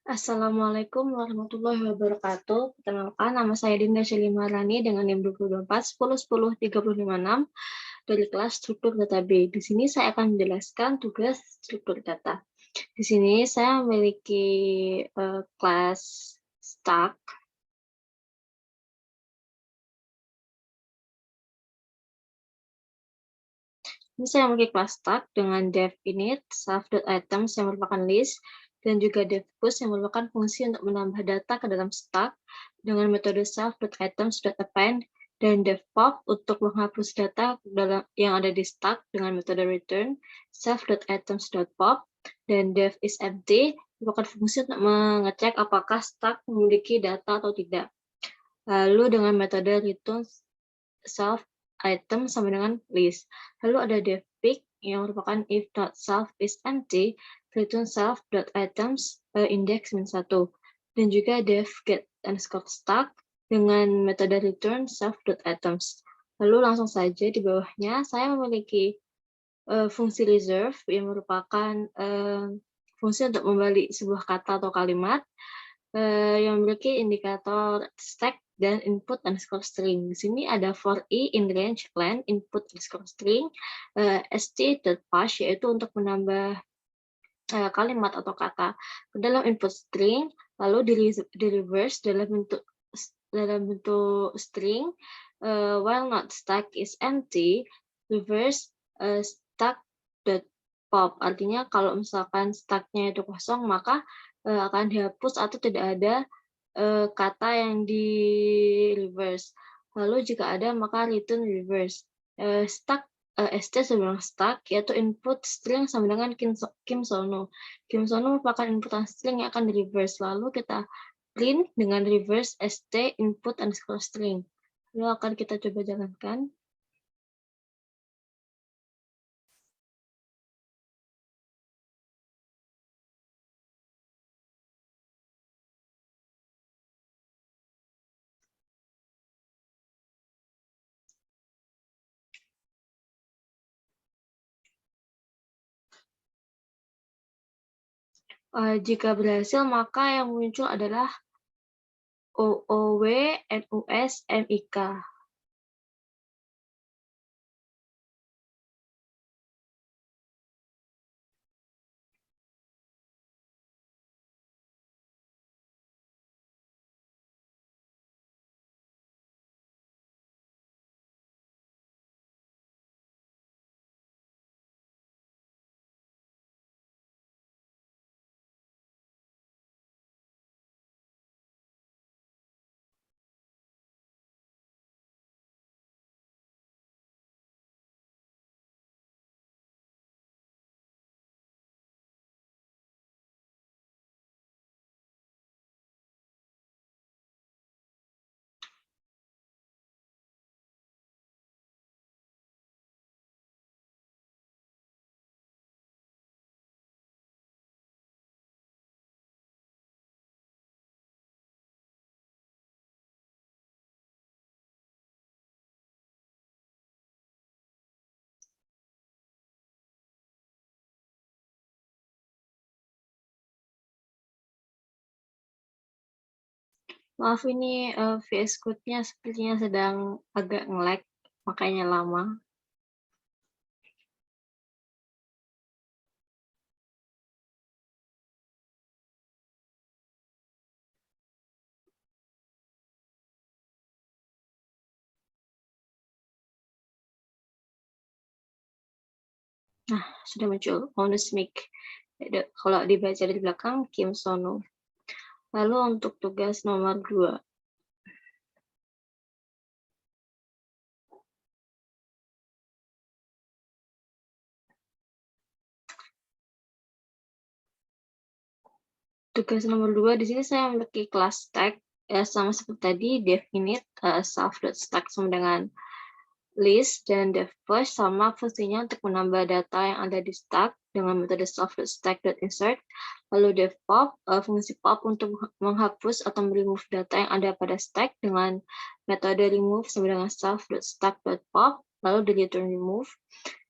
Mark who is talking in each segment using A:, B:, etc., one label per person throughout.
A: Assalamualaikum warahmatullahi wabarakatuh. Perkenalkan, nama saya Dinda Shelima Rani dengan NIM 24 10 10 356 dari kelas struktur data B. Di sini saya akan menjelaskan tugas struktur data. Di sini saya memiliki kelas stack. Ini saya memiliki kelas stack dengan dev init, self.items yang merupakan list, dan juga dev push yang merupakan fungsi untuk menambah data ke dalam stack dengan metode self.items.append, dan dev pop untuk menghapus data yang ada di stack dengan metode return self.items.pop, dan dev is empty merupakan fungsi untuk mengecek apakah stack memiliki data atau tidak. Lalu dengan metode return self item sama dengan list. Lalu ada dev pick yang merupakan if self is empty, return self.items index -1. Dan juga dev get underscore stack dengan metode return self.items. Lalu langsung saja di bawahnya saya memiliki fungsi reserve yang merupakan fungsi untuk membalik sebuah kata atau kalimat yang memiliki indikator stack dan input underscore string. Di sini ada for i in range len input underscore string, st.pass yaitu untuk menambah kalimat atau kata ke dalam input string, lalu di reverse dalam bentuk string, while not stack is empty, reverse stack.pop. Artinya kalau misalkan stacknya itu kosong, maka akan dihapus atau tidak ada kata yang di reverse. Lalu jika ada, maka return reverse. Stack st sebelum stack yaitu input string sama dengan kimsono. Kimsono merupakan input string yang akan di reverse. Lalu kita print dengan reverse st input underscore string. Lalu akan kita coba jalankan. Jika berhasil, maka yang muncul adalah OOW, NUS, MIK. Maaf ini VS Code-nya sepertinya sedang agak nge-lag, makanya lama. Nah, sudah muncul bonus mic. Kalau dibaca dari belakang, Kim Sono. Lalu untuk tugas nomor 2. Tugas nomor 2 di sini saya memiliki kelas stack sama seperti tadi, dev init self.stack sama dengan list, dan dev push sama fungsinya untuk menambah data yang ada di stack dengan metode self.stack.insert. Lalu dev pop, fungsi pop untuk menghapus atau remove data yang ada pada stack dengan metode remove sama dengan self.stack.pop. lalu delete dan remove.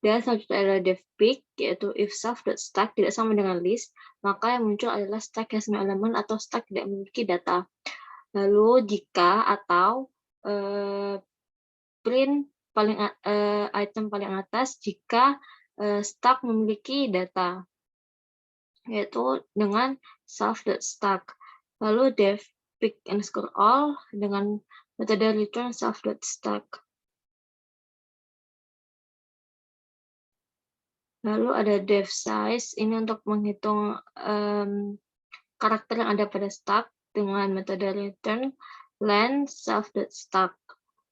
A: Dan selanjutnya adalah def pick, yaitu if self.stack tidak sama dengan list, maka yang muncul adalah stack has no element atau stack tidak memiliki data. Lalu jika atau print item paling atas jika stack memiliki data, yaitu dengan self.stack. Lalu def pick underscore all dengan metode return self.stack. Lalu ada def size, ini untuk menghitung karakter yang ada pada stack dengan metode return len self.stack.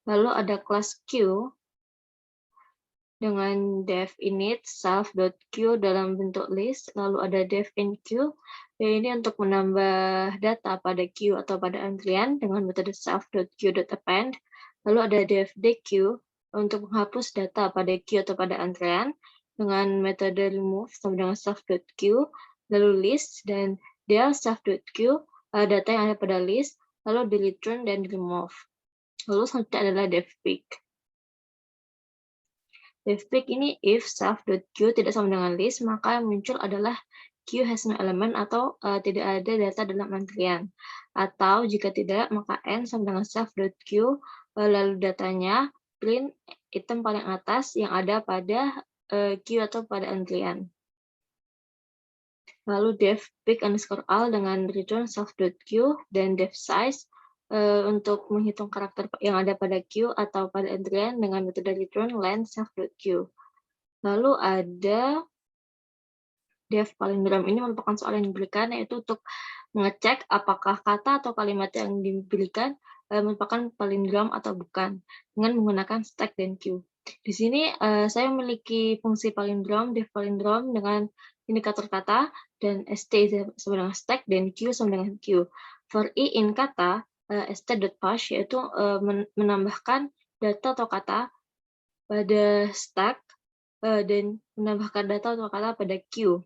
A: Lalu ada kelas Q dengan def init self.q dalam bentuk list. Lalu ada def inq, ini untuk menambah data pada queue atau pada antrian dengan metode self.q.append. Lalu ada def deq untuk menghapus data pada queue atau pada antrian dengan metode remove sama dengan self.q, lalu list dan del self.q data yang ada pada list, lalu di return dan di remove. Lalu selanjutnya adalah def pick. Def pick ini if self.q tidak sama dengan list, maka yang muncul adalah q has no element atau tidak ada data dalam antrian. Atau jika tidak, maka n sama dengan self.q, lalu datanya print item paling atas yang ada pada queue atau pada antrian. Lalu def pick underscore all dengan return self.q dan def size untuk menghitung karakter yang ada pada queue atau pada antrian dengan metode return len self.q. Lalu ada def palindrom, ini merupakan soal yang diberikan yaitu untuk mengecek apakah kata atau kalimat yang diberikan merupakan palindrom atau bukan dengan menggunakan stack dan queue. Di sini saya memiliki fungsi palindrom, def palindrom dengan indikator kata dan st sama dengan stack dan q sama dengan q. For i in kata, st.push yaitu menambahkan data atau kata pada stack dan menambahkan data atau kata pada q.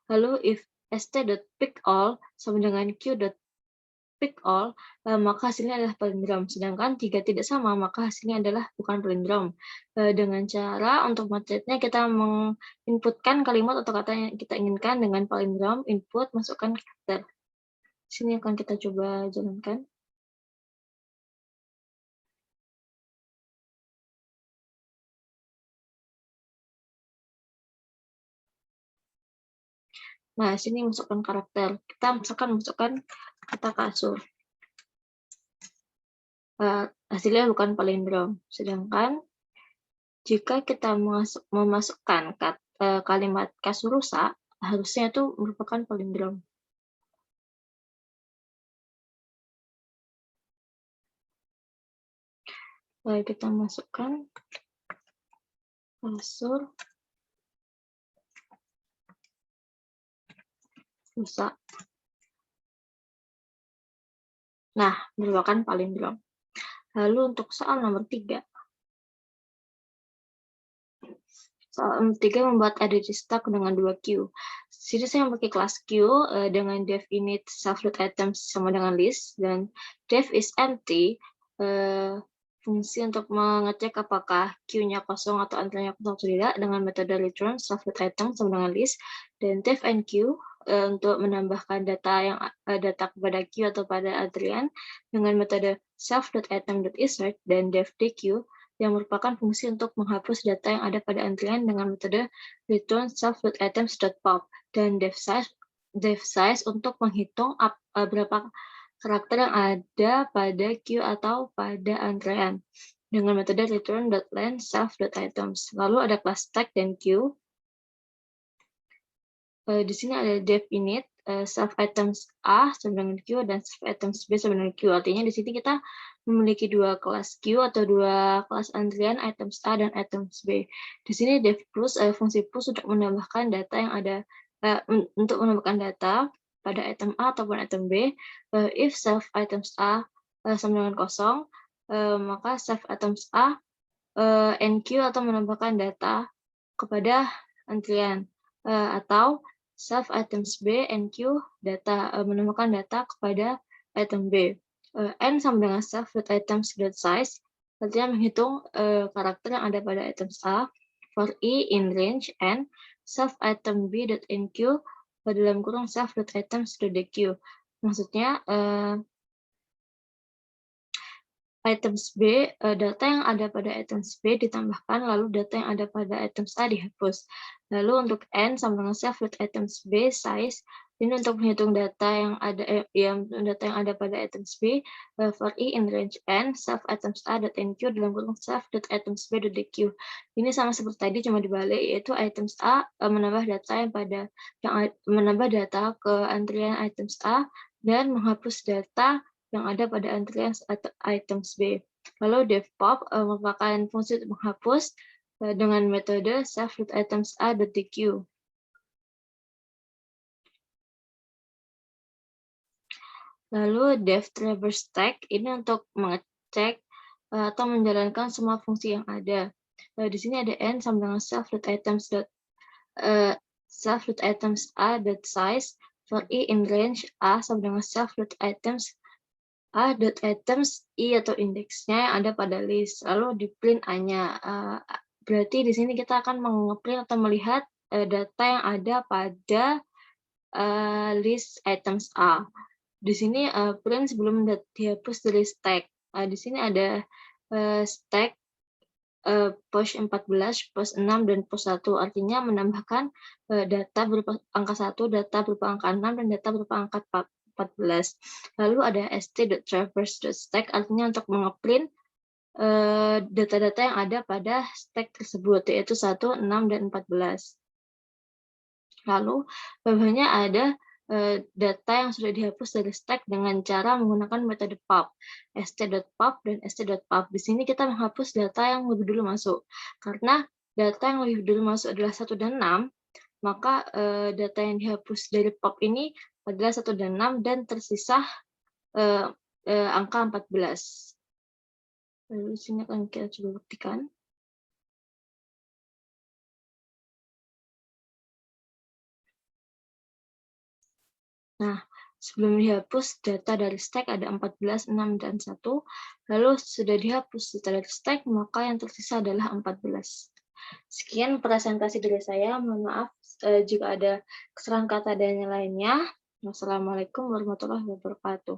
A: Lalu if st.pickAll sama dengan q.pickAll, maka hasilnya adalah palindrom. Sedangkan jika tidak sama, maka hasilnya adalah bukan palindrom. Dengan cara untuk memecetnya, kita menginputkan kalimat atau kata yang kita inginkan dengan palindrom, input, masukkan karakter. Sini akan kita coba jalankan. Nah, sini masukkan karakter. Kita masukkan kata kasur. Hasilnya bukan palindrom. Sedangkan jika kita memasukkan kalimat kasur rusak, harusnya itu merupakan palindrom. Lalu kita masukkan kasur rusak. Nah, merupakan palindrom. Lalu untuk soal nomor 3. Soal nomor 3 membuat identity stack dengan 2 Q. Sini saya memakai kelas Q dengan def init self.items sama dengan list, dan def is empty, fungsi untuk mengecek apakah queue-nya kosong atau antriannya kosong atau tidak dengan metode return self.item sama dengan list, dan def enq untuk menambahkan data kepada queue atau pada antrian dengan metode self.item.insert, dan def deq yang merupakan fungsi untuk menghapus data yang ada pada antrian dengan metode return self.items.pop, dan def size untuk menghitung berapa karakter yang ada pada queue atau pada antrian dengan metode return.len self.items. Lalu ada kelas stack dan queue. Di sini ada def init self items A sama dengan Q dan self items B sama dengan Q. Artinya di sini kita memiliki 2 kelas Q atau 2 kelas antrian items A dan items B. Di sini def plus fungsi plus untuk menambahkan data yang ada untuk menambahkan data pada item A ataupun item B. If self items A sama dengan kosong, maka self items A NQ atau menambahkan data kepada antrian, atau self items B NQ data menambahkan data kepada item B. N sama dengan self.items.size artinya menghitung karakter yang ada pada items A. For E in range N, self item B.enq dalam kurung self.items.dq. Maksudnya items B, data yang ada pada items B ditambahkan, lalu data yang ada pada items A dihapus. Lalu untuk N sama dengan self.items B size, ini untuk menghitung data yang ada pada items B. For E in range N, self items A.enq dalam kurung self.items B.dq. Ini sama seperti tadi, cuma dibalik, yaitu items A menambah data ke antrian items A dan menghapus data yang ada pada antrian items B. Lalu devpop merupakan fungsi untuk menghapus dengan metode self.items.a.dq. Lalu dev traverse stack ini untuk mengecek atau menjalankan semua fungsi yang ada. Di sini ada n sama dengan self.items.a.size. For E in range A sama dengan self.items A.items I atau indeksnya yang ada pada list, lalu di print A-nya. Berarti di sini kita akan meng-print atau melihat data yang ada pada list items A. Di sini print sebelum dihapus dari stack. Di sini ada stack push 14, push 6, dan push 1. Artinya menambahkan data berupa angka 1, data berupa angka 6, dan data berupa angka 14. Lalu ada st.traverse.stack, artinya untuk mengeprint data-data yang ada pada stack tersebut, yaitu 1, 6, dan 14. Lalu bawahnya ada data yang sudah dihapus dari stack dengan cara menggunakan metode pub, st.pub dan st.pub. Di sini kita menghapus data yang lebih dulu masuk. Karena data yang lebih dulu masuk adalah 1 dan 6, maka data yang dihapus dari pub ini adalah 1 dan 6 dan tersisa angka 14. Lalu di sini akan kita coba buktikan. Nah, sebelum dihapus data dari stack ada 14, 6, dan 1. Lalu sudah dihapus data dari stack, maka yang tersisa adalah 14. Sekian presentasi dari saya. Mohon maaf jika ada kesalahan kata dan yang lainnya. Wassalamualaikum warahmatullahi wabarakatuh.